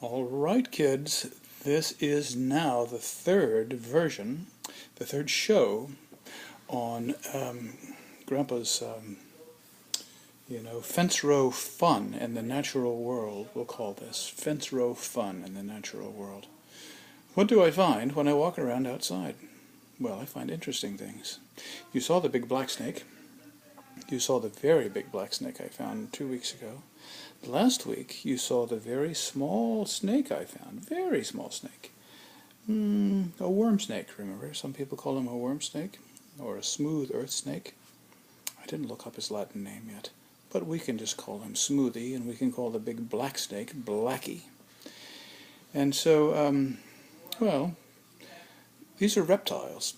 All right, kids, this is now the third version, the third show on Grandpa's, fence row fun in the natural world. We'll call this fence row fun in the natural world. What do I find when I walk around outside? Well, I find interesting things. You saw the big black snake. You saw the very big black snake I found 2 weeks ago. Last week you saw the very small snake I found. Very small snake. A worm snake, remember? Some people call him a worm snake or a smooth earth snake. I didn't look up his Latin name yet, but we can just call him Smoothie, and we can call the big black snake Blackie. And so, these are reptiles.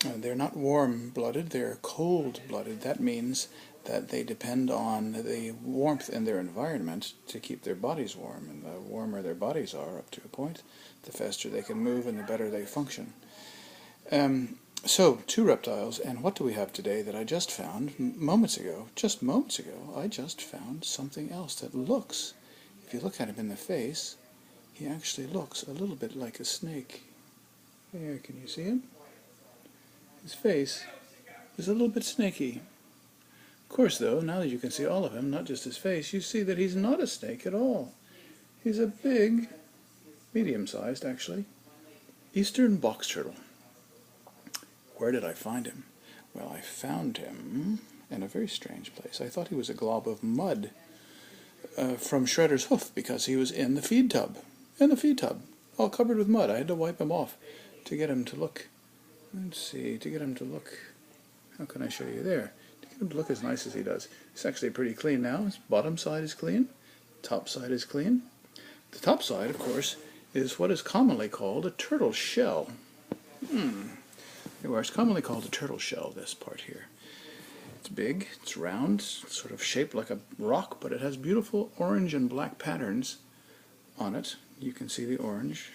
They're not warm-blooded, they're cold-blooded. That means that they depend on the warmth in their environment to keep their bodies warm. And the warmer their bodies are, up to a point, the faster they can move and the better they function. So, two reptiles, and what do we have today that I just found moments ago? Just moments ago, I just found something else that looks, if you look at him in the face, he actually looks a little bit like a snake. There, can you see him? His face is a little bit snaky. Of course, though, now that you can see all of him, not just his face, you see that he's not a snake at all. He's a big, medium-sized, actually, eastern box turtle. Where did I find him? Well, I found him in a very strange place. I thought he was a glob of mud from Shredder's hoof because he was in the feed tub. In the feed tub, all covered with mud. I had to wipe him off to get him to look. Let's see, to get him to look. How can I show you there? To get him to look as nice as he does. He's actually pretty clean now. His bottom side is clean. Top side is clean. The top side, of course, is what is commonly called a turtle shell. It's commonly called a turtle shell, this part here. It's big, it's round, it's sort of shaped like a rock, but it has beautiful orange and black patterns on it. You can see the orange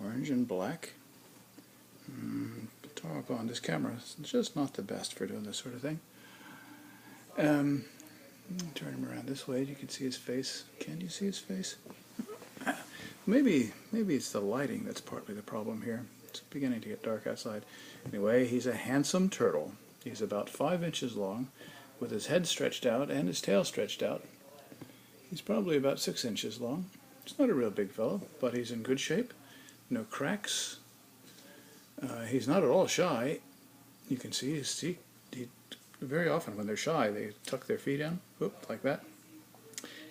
and black. Doggone, this camera is just not the best for doing this sort of thing. Turn him around this way, you can see his face. Can you see his face? Maybe it's the lighting that's partly the problem here. It's beginning to get dark outside. Anyway, he's a handsome turtle. He's about 5 inches long, with his head stretched out and his tail stretched out. He's probably about 6 inches long. He's not a real big fellow, but he's in good shape. No cracks. He's not at all shy. You can see very often when they're shy, they tuck their feet in, like that,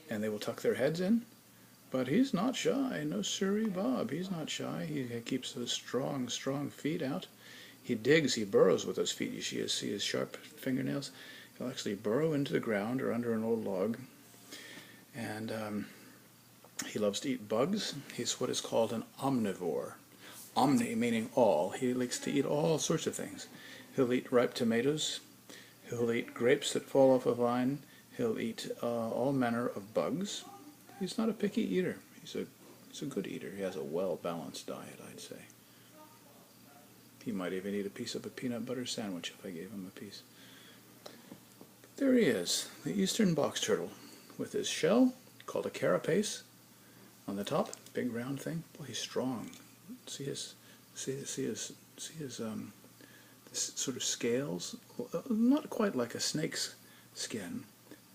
and they will tuck their heads in. But he's not shy. No siree, Bob. He's not shy. He keeps those strong feet out. He digs, he burrows with those feet. You see his sharp fingernails? He'll actually burrow into the ground or under an old log. And he loves to eat bugs. He's what is called an omnivore. Omni meaning all. He likes to eat all sorts of things. He'll eat ripe tomatoes. He'll eat grapes that fall off a vine. He'll eat all manner of bugs. He's not a picky eater. He's a good eater. He has a well-balanced diet, I'd say. He might even eat a piece of a peanut butter sandwich if I gave him a piece. But there he is, the eastern box turtle, with his shell, called a carapace, on the top, big round thing. Boy, he's strong. See his this sort of scales, not quite like a snake's skin,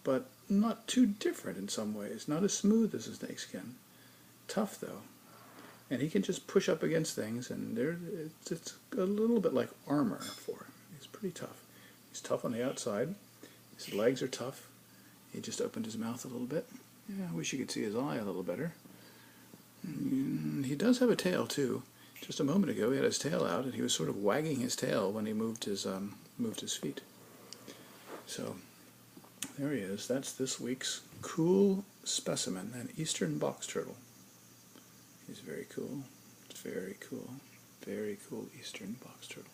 but not too different in some ways. Not as smooth as a snake skin. Tough though, and he can just push up against things, and it's a little bit like armor for him. He's pretty tough. He's tough on the outside. His legs are tough. He just opened his mouth a little bit. Yeah, I wish you could see his eye a little better. He does have a tail too. Just a moment ago he had his tail out and he was sort of wagging his tail when he moved his feet. So there he is. That's this week's cool specimen, an eastern box turtle. He's very cool. Very cool. Very cool eastern box turtle.